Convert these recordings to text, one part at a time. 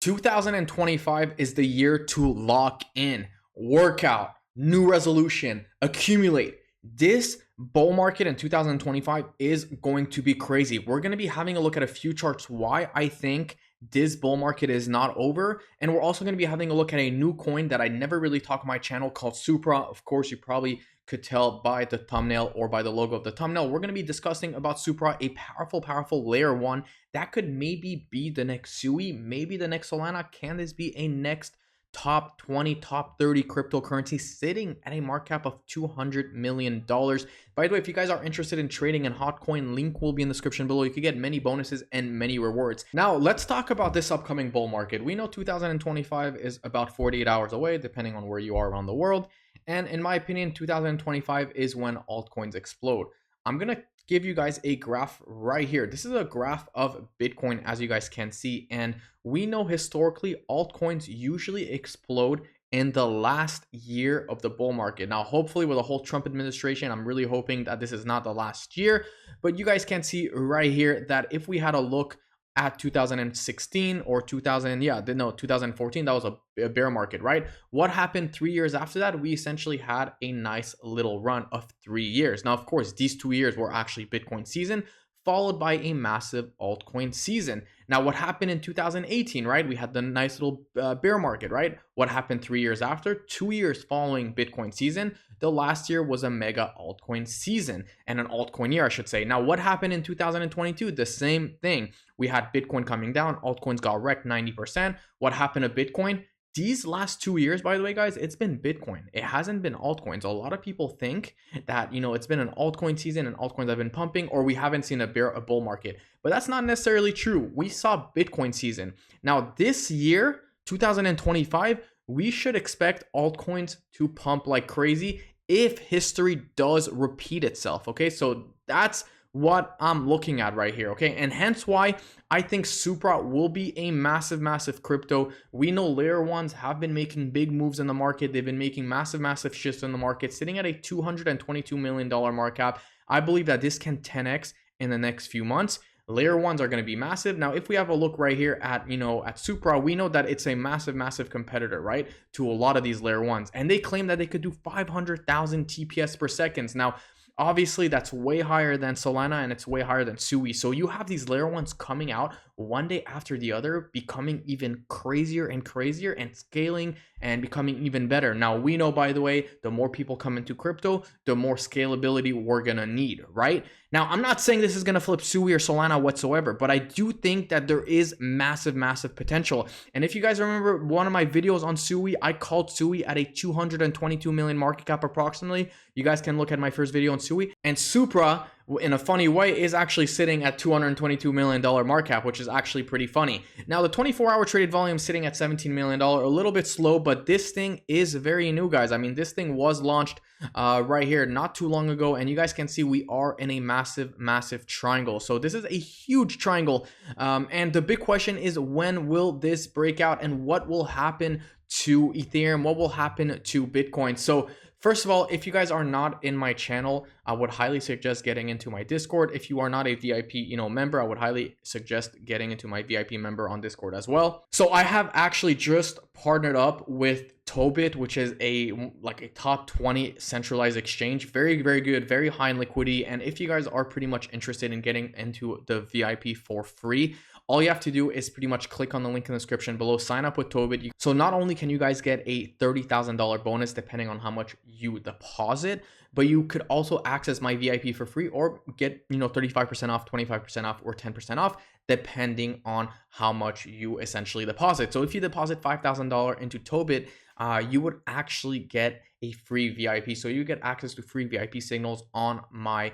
2025 is the year to lock in, work out, new resolution, accumulate. This bull market in 2025 is going to be crazy. We're going to be having a look at a few charts why I think this bull market is not over. And we're also going to be having a look at a new coin that I never really talk on my channel called Supra. Of course, you probably could tell by the thumbnail or by the logo of the thumbnail. We're going to be discussing about Supra, a powerful layer one that could maybe be the next Sui, maybe the next Solana. Can this be a next top 20, top 30 cryptocurrency sitting at a market cap of $200 million? By the way, if you guys are interested in trading in Hotcoin, link will be in the description below. You can get many bonuses and many rewards. Now, let's talk about this upcoming bull market. We know 2025 is about 48 hours away, depending on where you are around the world. And in my opinion, 2025 is when altcoins explode. I'm going to give you guys a graph right here. This is a graph of Bitcoin, as you guys can see. And we know historically altcoins usually explode in the last year of the bull market. Now, hopefully with the whole Trump administration, I'm really hoping that this is not the last year. But you guys can see right here that if we had a look at 2016 or 2014, that was a bear market, right? What happened 3 years after that? We essentially had a nice little run of 3 years. Now, of course, these 2 years were actually Bitcoin season, followed by a massive altcoin season. Now, what happened in 2018, right? We had the nice little bear market, right? What happened 3 years after? 2 years following Bitcoin season. The last year was a mega altcoin season and an altcoin year, I should say. Now, what happened in 2022? The same thing. We had Bitcoin coming down. Altcoins got wrecked 90%. What happened to Bitcoin? These last 2 years, by the way, guys, it's been Bitcoin. It hasn't been altcoins. A lot of people think that, it's been an altcoin season and altcoins have been pumping, or we haven't seen a bull market. But that's not necessarily true. We saw Bitcoin season. Now, this year, 2025, we should expect altcoins to pump like crazy if history does repeat itself. Okay, so that's what I'm looking at right here. Okay, and hence why I think Supra will be a massive crypto. We know layer ones have been making big moves in the market. They've been making massive shifts in the market, sitting at a $222 million market cap. I believe that this can 10x in the next few months. Layer ones are going to be massive. Now, if we have a look right here at, at Supra, we know that it's a massive competitor, right, to a lot of these layer ones. And they claim that they could do 500,000 TPS per second. Now, obviously, that's way higher than Solana and it's way higher than Sui. So you have these layer ones coming out one day after the other, becoming even crazier and scaling and becoming even better. Now, we know, by the way, the more people come into crypto, the more scalability we're going to need, right? Now, I'm not saying this is going to flip Sui or Solana whatsoever, but I do think that there is massive potential. And if you guys remember one of my videos on Sui, I called Sui at a 222 million market cap approximately. You guys can look at my first video on Sui. And Supra, in a funny way, is actually sitting at $222 million market cap, which is actually pretty funny. Now, the 24-hour traded volume sitting at $17 million, a little bit slow, but this thing is very new, guys. I mean, this thing was launched right here not too long ago, and you guys can see we are in a massive triangle. So this is a huge triangle, and the big question is, when will this break out and what will happen to Ethereum? What will happen to Bitcoin? So first of all, if you guys are not in my channel, I would highly suggest getting into my Discord. If you are not a VIP, member, I would highly suggest getting into my VIP member on Discord as well. So I have actually just partnered up with TOOBIT, which is a top 20 centralized exchange. Very good, very high in liquidity. And if you guys are pretty much interested in getting into the VIP for free, all you have to do is pretty much click on the link in the description below, sign up with TOOBIT. So not only can you guys get a $30,000 bonus depending on how much you deposit, but you could also access my VIP for free or get 35% off, 25% off, or 10% off depending on how much you essentially deposit. So if you deposit $5,000 into TOOBIT, you would actually get a free VIP. So you get access to free VIP signals on my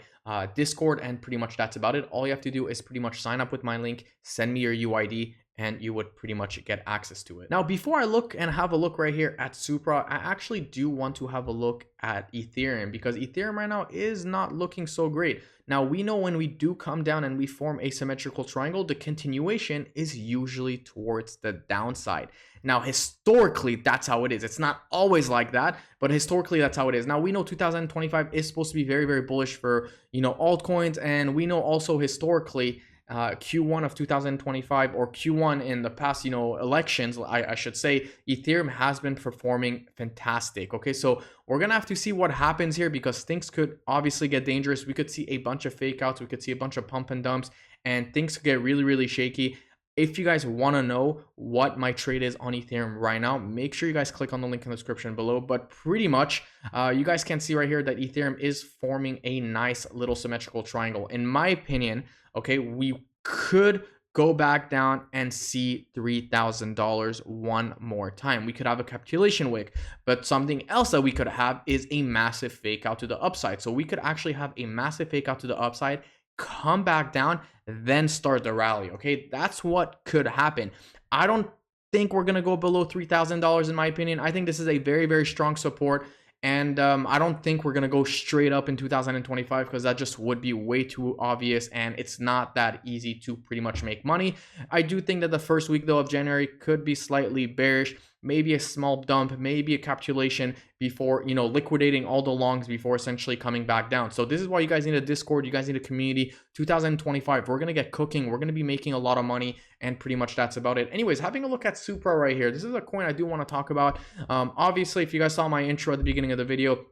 Discord, and pretty much that's about it. All you have to do is pretty much sign up with my link, send me your UID, and you would pretty much get access to it. Now, before I look and have a look right here at Supra, I actually do want to have a look at Ethereum, because Ethereum right now is not looking so great. Now, we know when we do come down and we form a symmetrical triangle, the continuation is usually towards the downside. Now, historically, that's how it is. It's not always like that, but historically, that's how it is. Now, we know 2025 is supposed to be very bullish for, altcoins. And we know also historically Q1 of 2025 or Q1 in the past, elections, I should say, Ethereum has been performing fantastic. Okay, so we're gonna have to see what happens here because things could obviously get dangerous. We could see a bunch of fake outs, we could see a bunch of pump and dumps, and things could get really, really shaky. If you guys want to know what my trade is on Ethereum right now, make sure you guys click on the link in the description below. But pretty much, you guys can see right here that Ethereum is forming a nice little symmetrical triangle. In my opinion, okay, we could go back down and see $3,000 one more time. We could have a capitulation wick, but something else that we could have is a massive fake out to the upside. So we could actually have a massive fake out to the upside, come back down, then start the rally. Okay, that's what could happen. I don't think we're gonna go below $3,000 in my opinion. I think this is a very, very strong support. And I don't think we're going to go straight up in 2025 because that just would be way too obvious and it's not that easy to pretty much make money. I do think that the first week though of January could be slightly bearish, maybe a small dump, maybe a capitulation before, liquidating all the longs before essentially coming back down. So this is why you guys need a Discord, you guys need a community. 2025, we're going to get cooking, we're going to be making a lot of money, and pretty much that's about it. Anyways, having a look at Supra right here. This is a coin I do want to talk about. Obviously, if you guys saw my intro at the beginning of the video,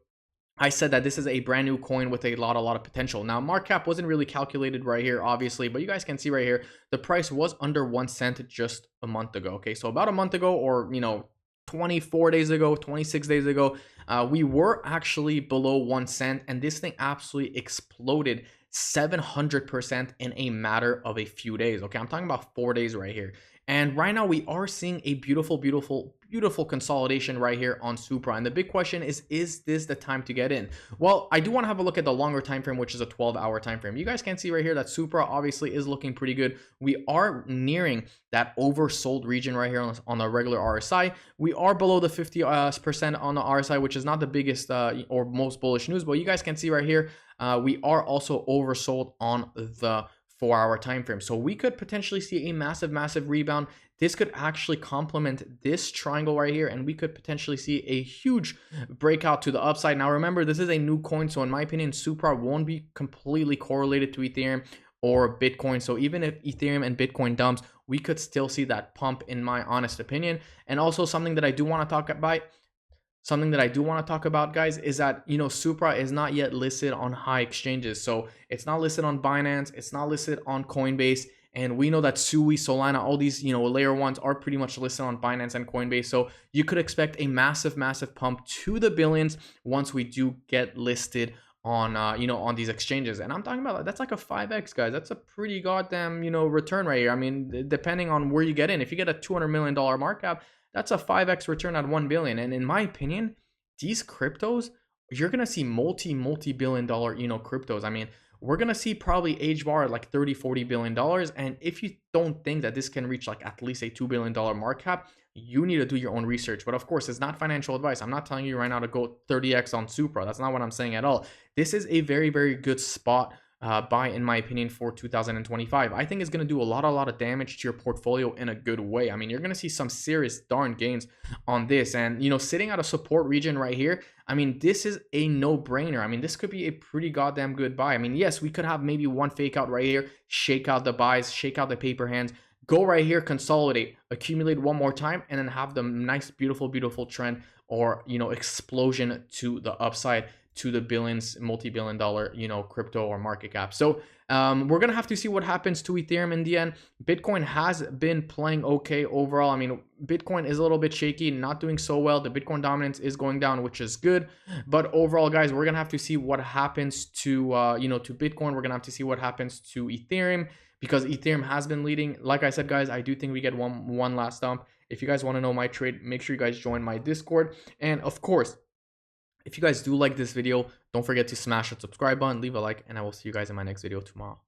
I said that this is a brand new coin with a lot of potential. Now, market cap wasn't really calculated right here, obviously, but you guys can see right here, the price was under 1 cent just a month ago. Okay, so about a month ago, or 24 days ago, 26 days ago, we were actually below 1 cent, and this thing absolutely exploded 700% in a matter of a few days. Okay, I'm talking about 4 days right here. And right now we are seeing a beautiful consolidation right here on Supra. And the big question is this the time to get in? Well, I do want to have a look at the longer time frame, which is a 12-hour time frame. You guys can see right here that Supra obviously is looking pretty good. We are nearing that oversold region right here on the regular RSI. We are below the 50% on the RSI, which is not the biggest or most bullish news, but you guys can see right here, we are also oversold on the 4-hour time frame. So we could potentially see a massive rebound. This could actually complement this triangle right here, and we could potentially see a huge breakout to the upside. Now remember, this is a new coin, so in my opinion, Supra won't be completely correlated to Ethereum or Bitcoin. So even if Ethereum and Bitcoin dumps, we could still see that pump, in my honest opinion. And also something that I do want to talk about, guys, is that, Supra is not yet listed on high exchanges. So it's not listed on Binance, it's not listed on Coinbase. And we know that Sui, Solana, all these, layer ones are pretty much listed on Binance and Coinbase. So you could expect a massive pump to the billions once we do get listed on, on these exchanges. And I'm talking about, that's like a 5x, guys. That's a pretty goddamn, return right here. I mean, depending on where you get in, if you get a $200 million market cap, that's a 5x return at 1 billion. And in my opinion, these cryptos, you're going to see multi-billion dollar, cryptos. I mean, we're going to see probably HBAR at like 30-40 billion dollars. And if you don't think that this can reach like at least a $2 billion market cap, you need to do your own research. But of course, it's not financial advice. I'm not telling you right now to go 30x on Supra. That's not what I'm saying at all. This is a very good spot buy, in my opinion, for 2025. I think it's going to do a lot of damage to your portfolio in a good way. I mean, you're going to see some serious darn gains on this. And, sitting at a support region right here, I mean, this is a no-brainer. I mean, this could be a pretty goddamn good buy. I mean, yes, we could have maybe one fake out right here, shake out the buys, shake out the paper hands, go right here, consolidate, accumulate one more time, and then have the nice, beautiful trend or, explosion to the upside to the billions, multi-billion dollar, crypto or market cap. So we're going to have to see what happens to Ethereum in the end. Bitcoin has been playing okay overall. I mean, Bitcoin is a little bit shaky, not doing so well. The Bitcoin dominance is going down, which is good. But overall, guys, we're going to have to see what happens to, to Bitcoin. We're going to have to see what happens to Ethereum, because Ethereum has been leading. Like I said, guys, I do think we get one last dump. If you guys want to know my trade, make sure you guys join my Discord. And of course, if you guys do like this video, don't forget to smash that subscribe button, leave a like, and I will see you guys in my next video tomorrow.